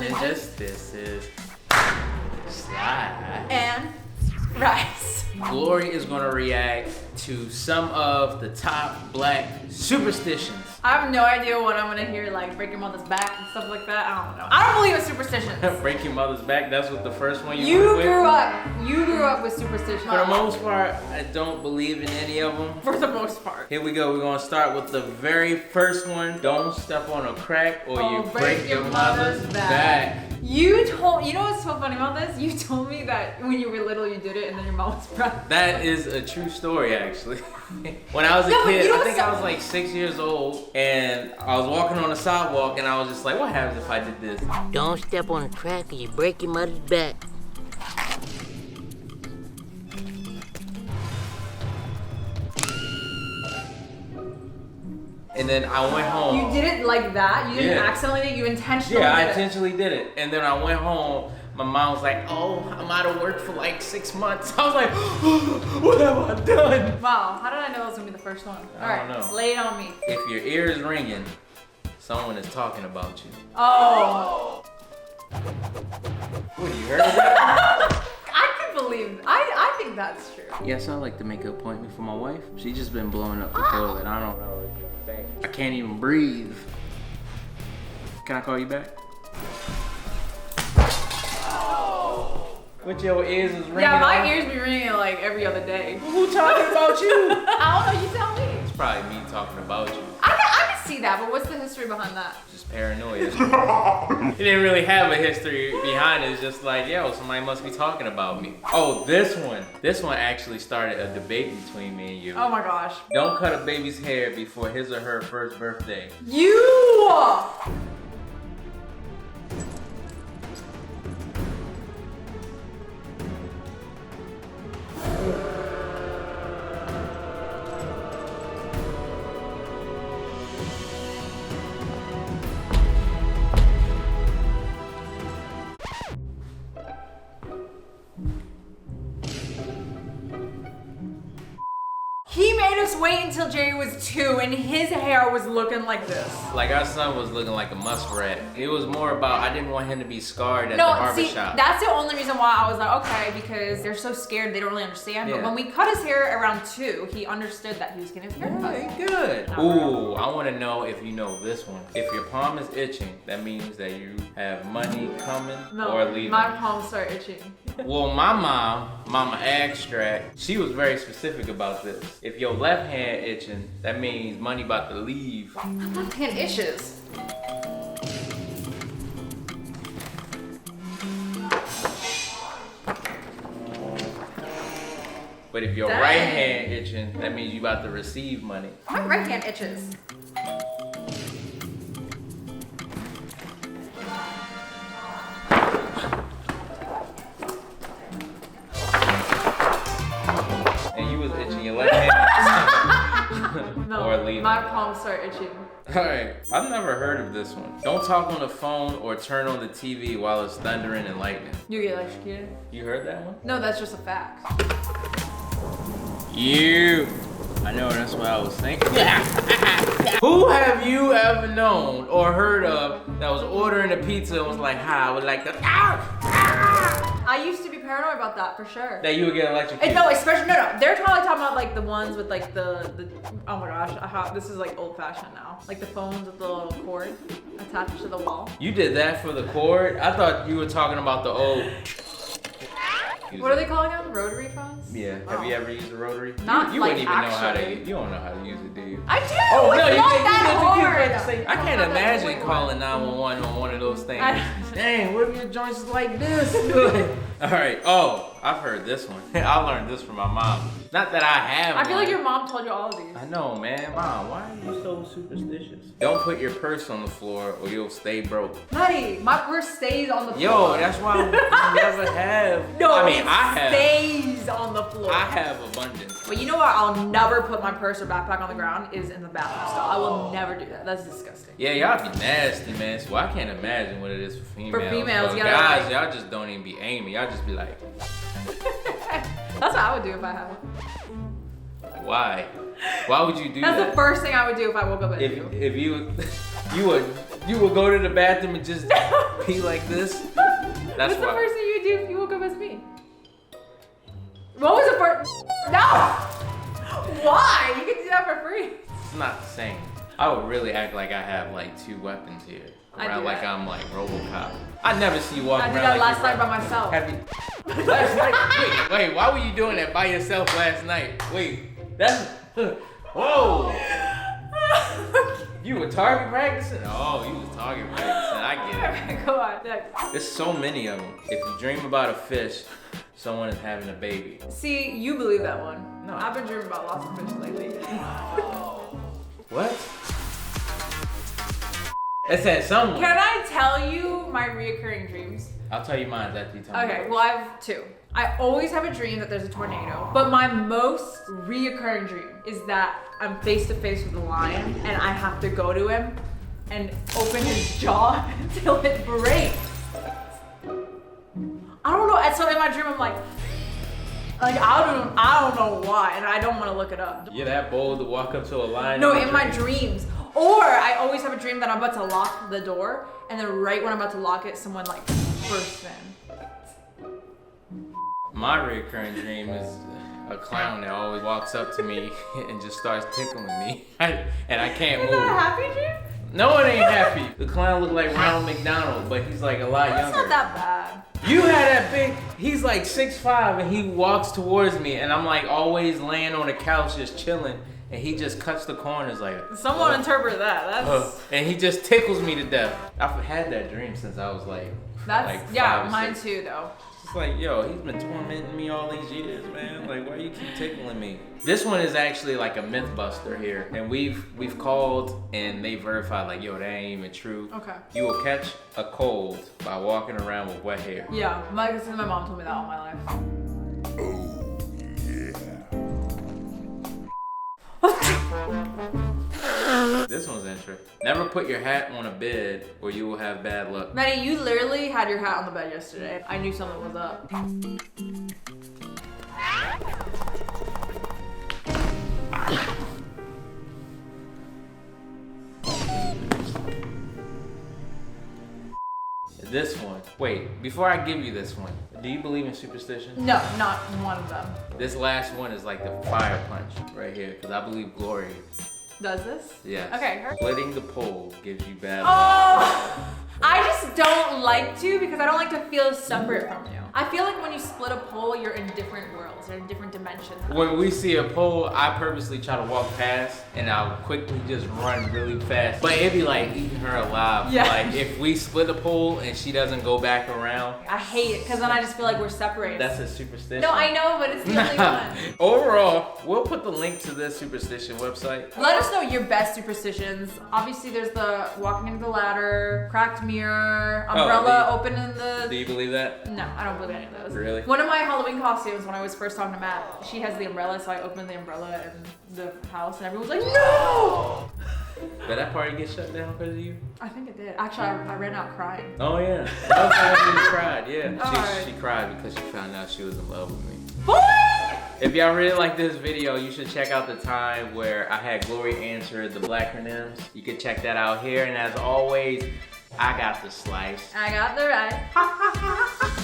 ninjas. This is Sly and Rice. Glory is gonna react to some of the top black superstitions. I have no idea what I'm gonna hear, like break your mother's back and stuff like that. I don't know. I don't believe in superstitions. Break your mother's back. That's what the first one you went with. You grew up with superstitions. For the most part, I don't believe in any of them. For the most part. Here we go. We're gonna start with the very first one. Don't step on a crack or you break your mother's back. You know what's so funny about this? You told me that when you were little you did it and then your mom was proud. That is a true story, actually. When I was a kid, I think I was like 6 years old, and I was walking on the sidewalk, and I was just like, what happens if I did this? Don't step on a crack or you break your mother's back. And then I went home. You did it like that? You didn't accidentally do it? You intentionally did it? I intentionally did it. And then I went home. My mom was like, oh, I'm out of work for like 6 months. I was like, what have I done? Wow, how did I know it was gonna be the first one? I don't know. Lay it on me. If your ear is ringing, someone is talking about you. Oh. What, you heard of that? I can believe, I think that's true. Yes, I like to make an appointment for my wife. She's just been blowing up the toilet. I don't know. I can't even breathe. Can I call you back? With your ears is ringing. Yeah, my ears be ringing like every other day. Who talking about you? I don't know, you tell me. It's probably me talking about you. I can see that, but what's the history behind that? Just paranoia. He didn't really have a history behind it. It's just like, yo, somebody must be talking about me. Oh, this one. This one actually started a debate between me and you. Oh my gosh. Don't cut a baby's hair before his or her first birthday. You! He made us wait until Jerry was 2 and his hair was looking like this. Like our son was looking like a muskrat. It was more about, I didn't want him to be scarred at the barbershop. That's the only reason why I was like, okay, because they're so scared they don't really understand. Yeah. But when we cut his hair around 2, he understood that he was getting his hair cut. Hey, good. Ooh, I want to know if you know this one. If your palm is itching, that means that you have money coming or leaving. My palms start itching. Well, my mom, Mama Extract, she was very specific about this. If your left hand itching, that means money about to leave. My left hand itches. But if your right hand itching, that means you about to receive money. My right hand itches. And you was itching your left hand. No, or leaving. my palms start itching. Alright, I've never heard of this one. Don't talk on the phone or turn on the TV while it's thundering and lightning. You get electrocuted? You heard that one? No, that's just a fact. You. I know, that's what I was thinking. Who have you ever known or heard of that was ordering a pizza and was like, hi, I would like to. I used to be paranoid about that for sure. That you would get electrocuted. No, especially no. They're probably talking about like the ones with like the oh my gosh, this is like old fashioned now. Like the phones with the little cord attached to the wall. You did that for the cord? I thought you were talking about the old. What are they calling them? Rotary phones? Yeah. Have you ever used a rotary? Not you like wouldn't even know how to actually. use. You don't know how to use it, do you? I do. Oh no, it's you not think that hard. I can't imagine calling 911 on one of those things. Dang, what if your joints is like this? All right. Oh, I've heard this one. I learned this from my mom. Not that I have. I feel like one. your mom told you all of these. I know, man. Mom, why are you so superstitious? Don't put your purse on the floor or you'll stay broke. Buddy, my purse stays on the floor. Yo, that's why I never have. No, I mean, it I have. stays on the floor. I have abundance. But you know what? I'll never put my purse or backpack on the ground is in the bathroom stall. I will never do that. That's disgusting. Yeah, y'all be nasty, man. So I can't imagine what it is for females. For females, But you gotta guys, like- y'all just don't even be aiming. Y'all just be like, That's what I would do if I had one. why? Why would you do That's that? the first thing I would do if I woke up at If you you would You will go to the bathroom and just pee like this? What's the first thing you would do if you woke up as me? What was the first? No! Why? You can do that for free. It's not the same. I would really act like I have like 2 weapons here. Around like I'm like RoboCop. I never see you walking around. I did that last night by myself. Have you? Last night? Wait, why were you doing that by yourself last night? Wait, that's. Whoa! You were target practicing? Oh, you was target practicing. I get it. Go on, next. There's so many of them. If you dream about a fish, someone is having a baby. See, you believe that one. No. I've been dreaming about lots of fish lately. What? It said someone. Can I tell you my reoccurring dreams? I'll tell you mine after you tell me. Okay, well I have 2. I always have a dream that there's a tornado, but my most reoccurring dream is that I'm face to face with a lion and I have to go to him and open his jaw until it breaks. I don't know, and so in my dream I'm like I don't know why, and I don't want to look it up. You're that bold to walk up to a lion? No, in my dreams. Or I always have a dream that I'm about to lock the door, and then right when I'm about to lock it, someone like bursts in. My recurring dream is a clown that always walks up to me and just starts tickling me, and I can't Is move. that a happy dream? No, it ain't happy. The clown look like Ronald McDonald, but he's like a lot That's younger. not that bad. You had that big. He's like 6'5" and he walks towards me, and I'm like always laying on the couch just chilling, and he just cuts the corners like. Someone interpret that. That's and he just tickles me to death. I've had that dream since I was like. that's like yeah, 5 or mine 6. too though. It's like, yo, he's been tormenting me all these years, man. Like, why you keep tickling me? This one is actually like a myth buster here, and we've called and they verified like, yo, that ain't even true. Okay. You will catch a cold by walking around with wet hair. Yeah, my mom told me that all my life. This one's interesting. Never put your hat on a bed or you will have bad luck. Maddie, you literally had your hat on the bed yesterday. I knew something was up. This one. Wait, before I give you this one, do you believe in superstition? No, not one of them. This last one is like the fire punch right here, because I believe Glory. Does this? Yes. Okay. Splitting the pole gives you bad luck. Oh! I just don't like to because I don't like to feel separate from you. I feel like when you split a pole, you're in different worlds, you're in different dimensions. When we see a pole, I purposely try to walk past and I'll quickly just run really fast. But it'd be like eating her alive. Yeah. Like if we split a pole and she doesn't go back around. I hate it because then I just feel like we're separated. That's a superstition. No, I know, but it's the only one. Overall, we'll put the link to this superstition website. Let us know your best superstitions. Obviously, there's the walking into the ladder, cracked mirror, umbrella opening the... Do you believe that? No, I don't believe any of those. Really? One of my Halloween costumes when I was first talking to Matt, she has the umbrella, so I opened the umbrella in the house and everyone was like, no! Did that party get shut down because of you? I think it did. Actually, I ran out crying. Oh yeah. That was when she cried, yeah. Alright. She cried because she found out she was in love with me. What? If y'all really like this video, you should check out the time where I had Glory answer the Blackronyms. You can check that out here. And as always, I got the slice. I got the right.